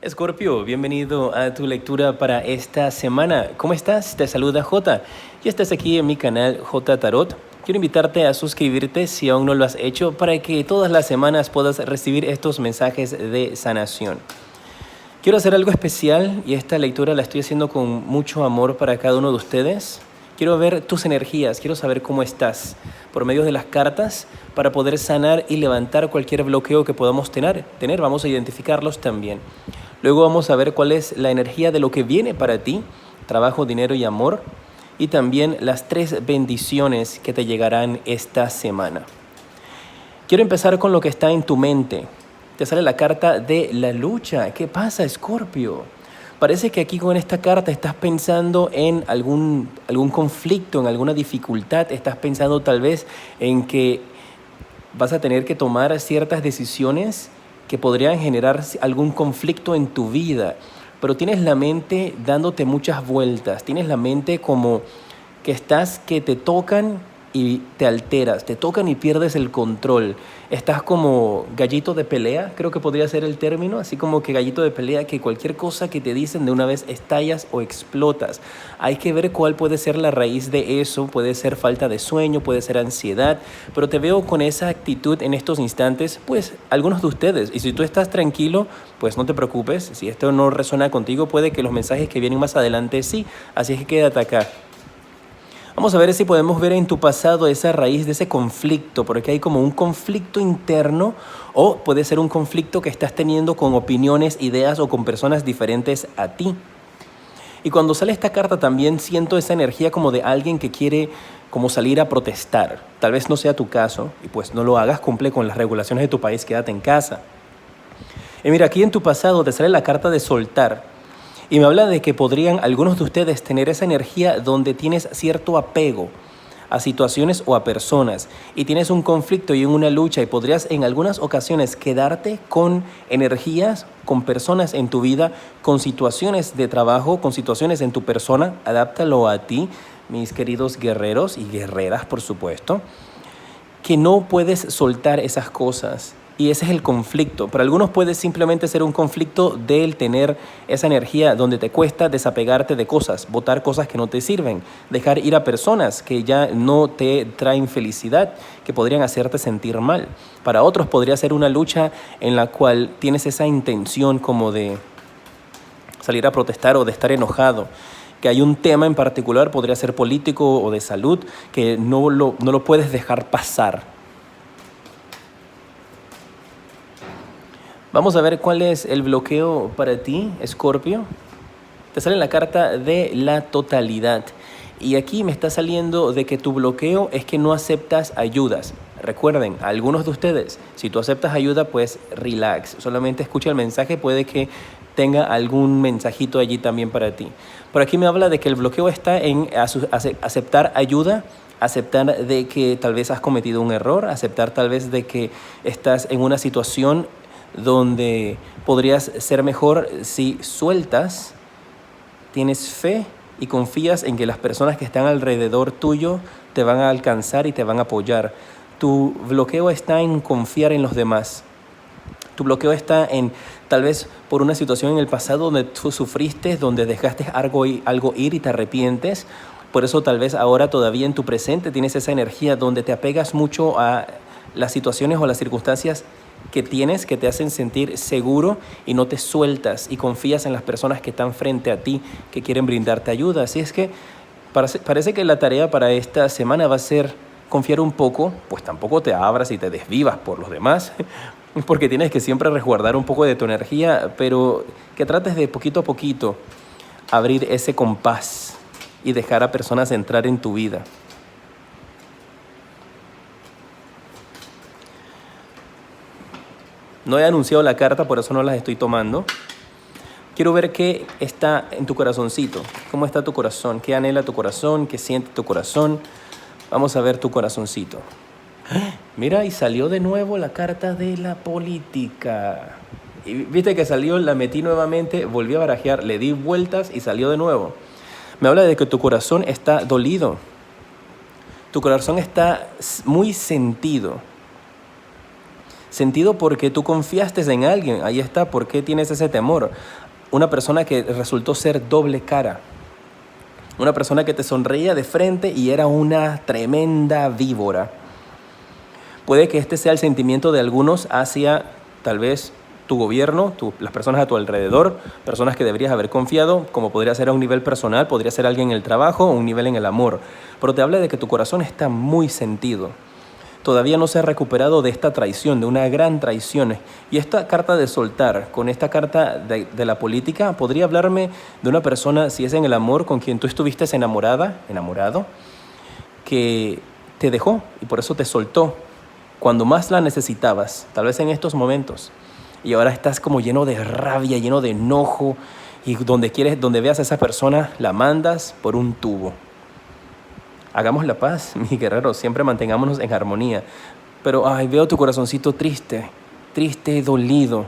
Escorpio, bienvenido a tu lectura para esta semana. ¿Cómo estás? Te saluda J. Ya estás aquí en mi canal J Tarot. Quiero invitarte a suscribirte si aún no lo has hecho para que todas las semanas puedas recibir estos mensajes de sanación. Quiero hacer algo especial y esta lectura la estoy haciendo con mucho amor para cada uno de ustedes. Quiero ver tus energías, quiero saber cómo estás por medio de las cartas para poder sanar y levantar cualquier bloqueo que podamos tener. Vamos a identificarlos también. Luego vamos a ver cuál es la energía de lo que viene para ti, trabajo, dinero y amor, y también las 3 bendiciones que te llegarán esta semana. Quiero empezar con lo que está en tu mente. Te sale la carta de la lucha. ¿Qué pasa, Escorpio? Parece que aquí con esta carta estás pensando en algún conflicto, en alguna dificultad. Estás pensando tal vez en que vas a tener que tomar ciertas decisiones que podrían generar algún conflicto en tu vida, pero tienes la mente dándote muchas vueltas, tienes la mente como que te tocan y te alteras, te tocan y pierdes el control. Estás como gallito de pelea, creo que podría ser el término, así como que gallito de pelea, que cualquier cosa que te dicen de una vez estallas o explotas. Hay que ver cuál puede ser la raíz de eso, puede ser falta de sueño, puede ser ansiedad, pero te veo con esa actitud en estos instantes, pues algunos de ustedes, y si tú estás tranquilo, pues no te preocupes, si esto no resuena contigo, puede que los mensajes que vienen más adelante sí, así es que quédate acá. Vamos a ver si podemos ver en tu pasado esa raíz de ese conflicto, porque hay como un conflicto interno o puede ser un conflicto que estás teniendo con opiniones, ideas o con personas diferentes a ti. Y cuando sale esta carta también siento esa energía como de alguien que quiere como salir a protestar. Tal vez no sea tu caso y pues no lo hagas, cumple con las regulaciones de tu país, quédate en casa. Y mira, aquí en tu pasado te sale la carta de soltar. Y me habla de que podrían algunos de ustedes tener esa energía donde tienes cierto apego a situaciones o a personas y tienes un conflicto y una lucha y podrías en algunas ocasiones quedarte con energías, con personas en tu vida, con situaciones de trabajo, con situaciones en tu persona. Adáptalo a ti, mis queridos guerreros y guerreras, por supuesto, que no puedes soltar esas cosas. Y ese es el conflicto. Para algunos puede simplemente ser un conflicto del tener esa energía donde te cuesta desapegarte de cosas, botar cosas que no te sirven, dejar ir a personas que ya no te traen felicidad, que podrían hacerte sentir mal. Para otros podría ser una lucha en la cual tienes esa intención como de salir a protestar o de estar enojado, que hay un tema en particular, podría ser político o de salud, que no lo puedes dejar pasar. Vamos a ver cuál es el bloqueo para ti, Escorpio. Te sale la carta de la totalidad. Y aquí me está saliendo de que tu bloqueo es que no aceptas ayudas. Recuerden, algunos de ustedes, si tú aceptas ayuda, pues relax. Solamente escucha el mensaje, puede que tenga algún mensajito allí también para ti. Por aquí me habla de que el bloqueo está en aceptar ayuda, aceptar de que tal vez has cometido un error, aceptar tal vez de que estás en una situación donde podrías ser mejor si sueltas, tienes fe y confías en que las personas que están alrededor tuyo te van a alcanzar y te van a apoyar. Tu bloqueo está en confiar en los demás. Tu bloqueo está en tal vez por una situación en el pasado donde tú sufriste, donde dejaste algo ir y te arrepientes. Por eso tal vez ahora todavía en tu presente tienes esa energía donde te apegas mucho a las situaciones o las circunstancias que tienes, que te hacen sentir seguro y no te sueltas y confías en las personas que están frente a ti, que quieren brindarte ayuda. Así es que parece que la tarea para esta semana va a ser confiar un poco, pues tampoco te abras y te desvivas por los demás, porque tienes que siempre resguardar un poco de tu energía, pero que trates de poquito a poquito abrir ese compás y dejar a personas entrar en tu vida. No he anunciado la carta, por eso no las estoy tomando. Quiero ver qué está en tu corazoncito. ¿Cómo está tu corazón? ¿Qué anhela tu corazón? ¿Qué siente tu corazón? Vamos a ver tu corazoncito. Mira, y salió de nuevo la carta de la política. Y viste que salió, la metí nuevamente, volví a barajear, le di vueltas y salió de nuevo. Me habla de que tu corazón está dolido. Tu corazón está muy sentido. Sentido porque tú confiaste en alguien. Ahí está, ¿por qué tienes ese temor? Una persona que resultó ser doble cara. Una persona que te sonreía de frente y era una tremenda víbora. Puede que este sea el sentimiento de algunos hacia tal vez tu gobierno, las personas a tu alrededor, personas que deberías haber confiado, como podría ser a un nivel personal, podría ser alguien en el trabajo o un nivel en el amor. Pero te habla de que tu corazón está muy sentido. Todavía no se ha recuperado de esta traición, de una gran traición. Y esta carta de soltar, con esta carta de la política, podría hablarme de una persona, si es en el amor, con quien tú estuviste enamorado, que te dejó y por eso te soltó cuando más la necesitabas, tal vez en estos momentos. Y ahora estás como lleno de rabia, lleno de enojo, y donde veas a esa persona, la mandas por un tubo. Hagamos la paz, mis guerreros, siempre mantengámonos en armonía. Pero, veo tu corazoncito triste, dolido.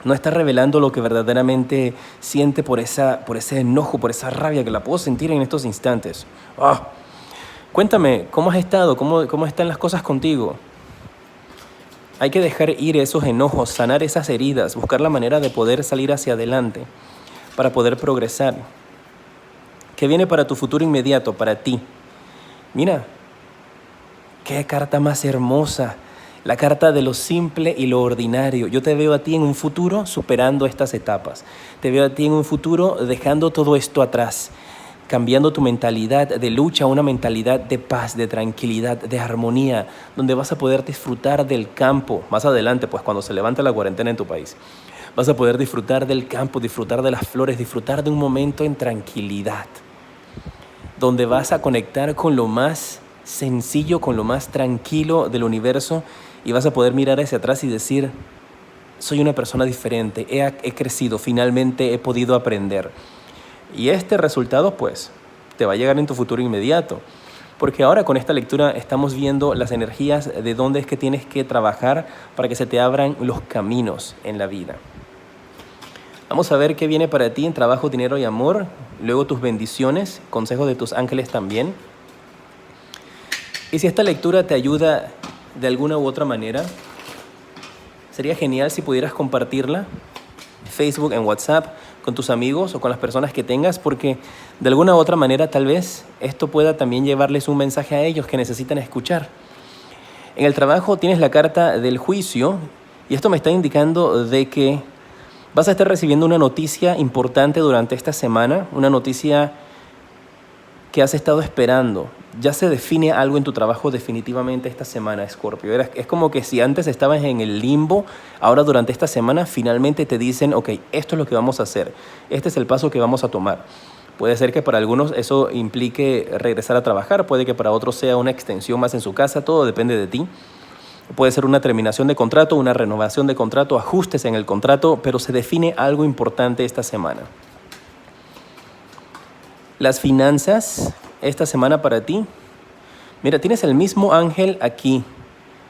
No estás revelando lo que verdaderamente siente por ese enojo, por esa rabia que la puedo sentir en estos instantes. Cuéntame, ¿cómo has estado? ¿Cómo están las cosas contigo? Hay que dejar ir esos enojos, sanar esas heridas, buscar la manera de poder salir hacia adelante para poder progresar. ¿Qué viene para tu futuro inmediato, para ti? Mira, qué carta más hermosa, la carta de lo simple y lo ordinario. Yo te veo a ti en un futuro superando estas etapas. Te veo a ti en un futuro dejando todo esto atrás, cambiando tu mentalidad de lucha a una mentalidad de paz, de tranquilidad, de armonía, donde vas a poder disfrutar del campo. Más adelante, pues cuando se levante la cuarentena en tu país, vas a poder disfrutar del campo, disfrutar de las flores, disfrutar de un momento en tranquilidad, donde vas a conectar con lo más sencillo, con lo más tranquilo del universo, y vas a poder mirar hacia atrás y decir, soy una persona diferente, he crecido, finalmente he podido aprender. Y este resultado, pues, te va a llegar en tu futuro inmediato. Porque ahora con esta lectura estamos viendo las energías de dónde es que tienes que trabajar para que se te abran los caminos en la vida. Vamos a ver qué viene para ti en trabajo, dinero y amor. Luego tus bendiciones, consejos de tus ángeles también. Y si esta lectura te ayuda de alguna u otra manera, sería genial si pudieras compartirla en Facebook, en WhatsApp, con tus amigos o con las personas que tengas, porque de alguna u otra manera tal vez esto pueda también llevarles un mensaje a ellos que necesitan escuchar. En el trabajo tienes la carta del juicio y esto me está indicando de que vas a estar recibiendo una noticia importante durante esta semana, una noticia que has estado esperando. Ya se define algo en tu trabajo definitivamente esta semana, Escorpio. Es como que si antes estabas en el limbo, ahora durante esta semana finalmente te dicen, ok, esto es lo que vamos a hacer, este es el paso que vamos a tomar. Puede ser que para algunos eso implique regresar a trabajar, puede que para otros sea una extensión más en su casa, todo depende de ti. Puede ser una terminación de contrato, una renovación de contrato, ajustes en el contrato, pero se define algo importante esta semana. Las finanzas esta semana para ti. Mira, tienes el mismo ángel aquí,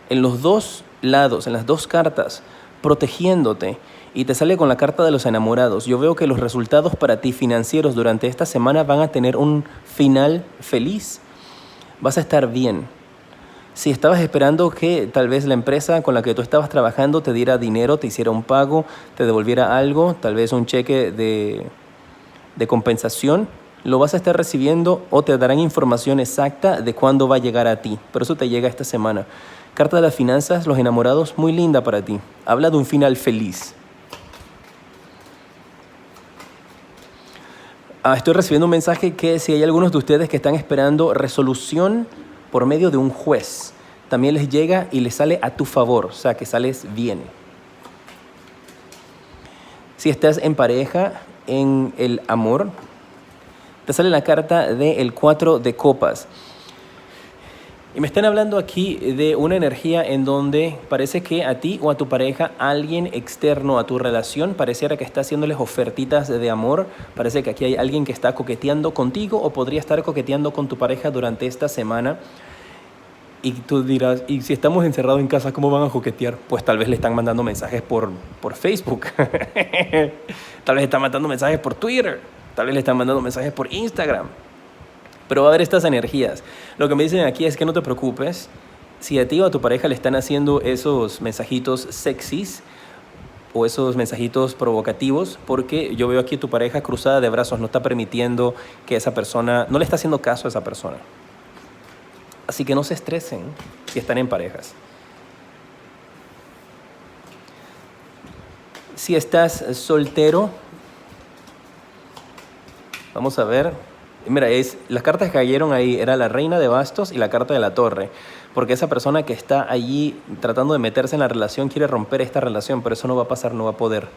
en los dos lados, en las dos cartas, protegiéndote. Y te sale con la carta de los enamorados. Yo veo que los resultados para ti financieros durante esta semana van a tener un final feliz. Vas a estar bien. Si estabas esperando que tal vez la empresa con la que tú estabas trabajando te diera dinero, te hiciera un pago, te devolviera algo, tal vez un cheque de compensación, lo vas a estar recibiendo o te darán información exacta de cuándo va a llegar a ti. Pero eso te llega esta semana. Carta de las finanzas, los enamorados, muy linda para ti. Habla de un final feliz. Estoy recibiendo un mensaje que si hay algunos de ustedes que están esperando resolución por medio de un juez, también les llega y les sale a tu favor, o sea que sales bien. Si estás en pareja, en el amor, te sale la carta del 4 de copas. Y me están hablando aquí de una energía en donde parece que a ti o a tu pareja, alguien externo a tu relación, pareciera que está haciéndoles ofertitas de amor. Parece que aquí hay alguien que está coqueteando contigo o podría estar coqueteando con tu pareja durante esta semana. Y tú dirás, ¿y si estamos encerrados en casa, cómo van a coquetear? Pues tal vez le están mandando mensajes por Facebook. Tal vez están mandando mensajes por Twitter. Tal vez le están mandando mensajes por Instagram. Pero va a haber estas energías. Lo que me dicen aquí es que no te preocupes, Si a ti o a tu pareja le están haciendo esos mensajitos sexys o esos mensajitos provocativos, porque yo veo aquí a tu pareja cruzada de brazos, no está permitiendo que esa persona, no le está haciendo caso a esa persona. Así que no se estresen si están en parejas. Si estás soltero, vamos a ver. Mira, las cartas que cayeron ahí era la reina de bastos y la carta de la torre. Porque esa persona que está allí tratando de meterse en la relación quiere romper esta relación, pero eso no va a pasar, no va a poder.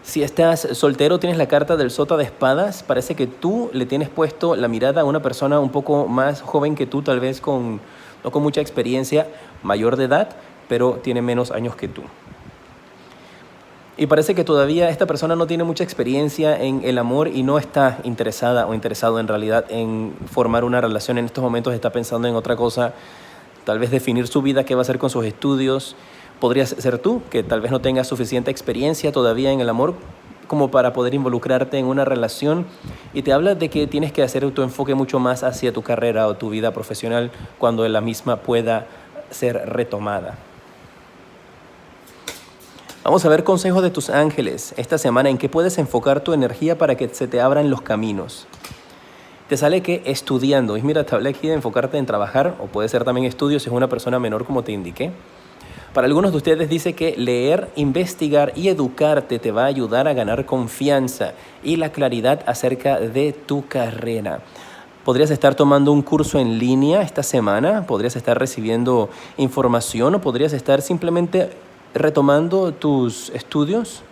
Si estás soltero, tienes la carta del sota de espadas. Parece que tú le tienes puesto la mirada a una persona un poco más joven que tú, tal vez no con mucha experiencia, mayor de edad, pero tiene menos años que tú. Y parece que todavía esta persona no tiene mucha experiencia en el amor y no está interesada o interesado en realidad en formar una relación. En estos momentos está pensando en otra cosa, tal vez definir su vida, qué va a hacer con sus estudios. Podrías ser tú, que tal vez no tengas suficiente experiencia todavía en el amor como para poder involucrarte en una relación. Y te habla de que tienes que hacer tu enfoque mucho más hacia tu carrera o tu vida profesional cuando la misma pueda ser retomada. Vamos a ver consejos de tus ángeles esta semana en qué puedes enfocar tu energía para que se te abran los caminos. Te sale que estudiando, y mira, te hablé aquí de enfocarte en trabajar, o puede ser también estudios si es una persona menor como te indiqué. Para algunos de ustedes dice que leer, investigar y educarte te va a ayudar a ganar confianza y la claridad acerca de tu carrera. Podrías estar tomando un curso en línea esta semana, podrías estar recibiendo información o podrías estar simplemente retomando tus estudios.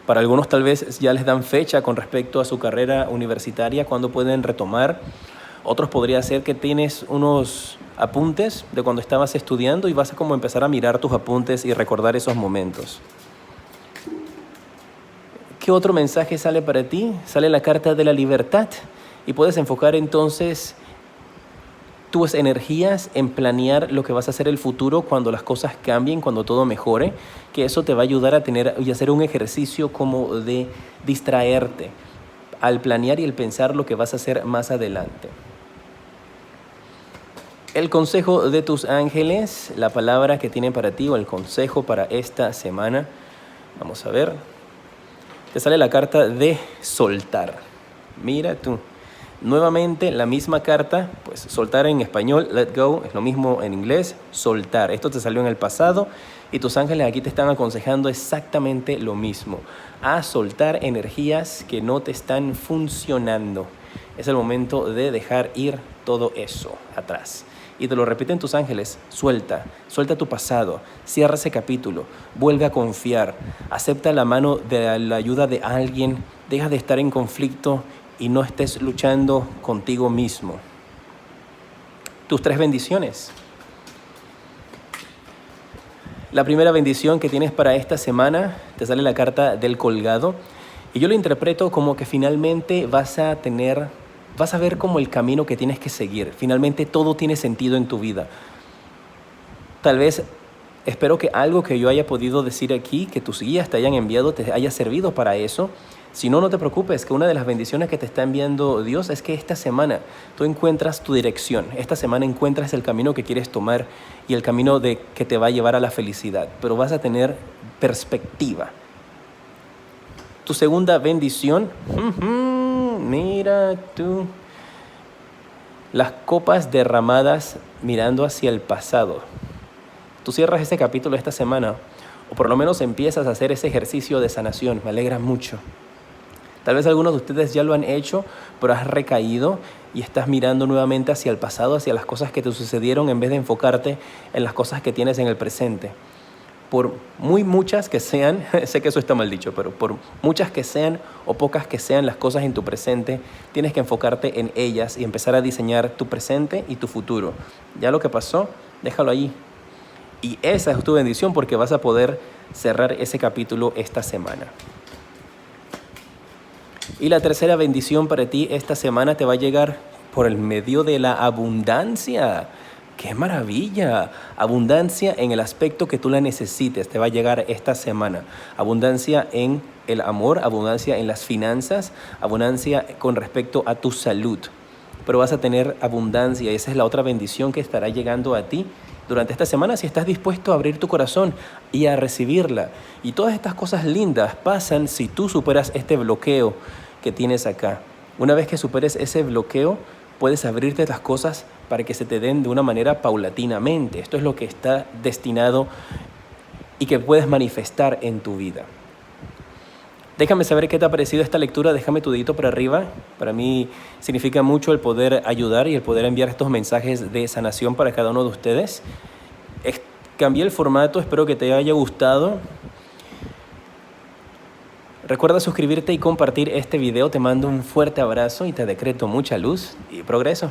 Para algunos tal vez ya les dan fecha con respecto a su carrera universitaria, cuando pueden retomar. Otros podría ser que tienes unos apuntes de cuando estabas estudiando y vas a como empezar a mirar tus apuntes y recordar esos momentos. ¿Qué otro mensaje sale para ti? Sale la carta de la libertad y puedes enfocar entonces tus energías en planear lo que vas a hacer el futuro cuando las cosas cambien, cuando todo mejore, que eso te va a ayudar a tener y hacer un ejercicio como de distraerte al planear y el pensar lo que vas a hacer más adelante. El consejo de tus ángeles, la palabra que tienen para ti o el consejo para esta semana, vamos a ver, te sale la carta de soltar. Mira tú. Nuevamente la misma carta, pues soltar en español, let go, es lo mismo en inglés, soltar. Esto te salió en el pasado y tus ángeles aquí te están aconsejando exactamente lo mismo, a soltar energías que no te están funcionando. Es el momento de dejar ir todo eso atrás. Y te lo repiten tus ángeles, suelta tu pasado, cierra ese capítulo, vuelve a confiar, acepta la mano de la ayuda de alguien, deja de estar en conflicto y no estés luchando contigo mismo. Tus 3 bendiciones. La primera bendición que tienes para esta semana, te sale la carta del colgado. Y yo lo interpreto como que finalmente vas a ver como el camino que tienes que seguir. Finalmente todo tiene sentido en tu vida. Tal vez, espero que algo que yo haya podido decir aquí, que tus guías te hayan enviado, te haya servido para eso. Si no, no te preocupes, que una de las bendiciones que te está enviando Dios es que esta semana tú encuentras tu dirección. Esta semana encuentras el camino que quieres tomar y el camino que te va a llevar a la felicidad. Pero vas a tener perspectiva. Tu segunda bendición, mira tú, las copas derramadas mirando hacia el pasado. Tú cierras ese capítulo esta semana, o por lo menos empiezas a hacer ese ejercicio de sanación. Me alegra mucho. Tal vez algunos de ustedes ya lo han hecho, pero has recaído y estás mirando nuevamente hacia el pasado, hacia las cosas que te sucedieron, en vez de enfocarte en las cosas que tienes en el presente. Por muy muchas que sean, sé que eso está mal dicho, pero por muchas que sean o pocas que sean las cosas en tu presente, tienes que enfocarte en ellas y empezar a diseñar tu presente y tu futuro. Ya lo que pasó, déjalo allí. Y esa es tu bendición porque vas a poder cerrar ese capítulo esta semana. Y la tercera bendición para ti esta semana te va a llegar por el medio de la abundancia. ¡Qué maravilla! Abundancia en el aspecto que tú la necesites te va a llegar esta semana. Abundancia en el amor, abundancia en las finanzas, abundancia con respecto a tu salud. pero vas a tener abundancia. Esa es la otra bendición que estará llegando a ti durante esta semana si estás dispuesto a abrir tu corazón y a recibirla. Y todas estas cosas lindas pasan si tú superas este bloqueo que tienes acá. Una vez que superes ese bloqueo, puedes abrirte las cosas para que se te den de una manera paulatinamente. Esto es lo que está destinado y que puedes manifestar en tu vida. Déjame saber qué te ha parecido esta lectura, déjame tu dedito para arriba. Para mí significa mucho el poder ayudar y el poder enviar estos mensajes de sanación para cada uno de ustedes. Cambié el formato, espero que te haya gustado. Recuerda suscribirte y compartir este video. Te mando un fuerte abrazo y te decreto mucha luz y progreso.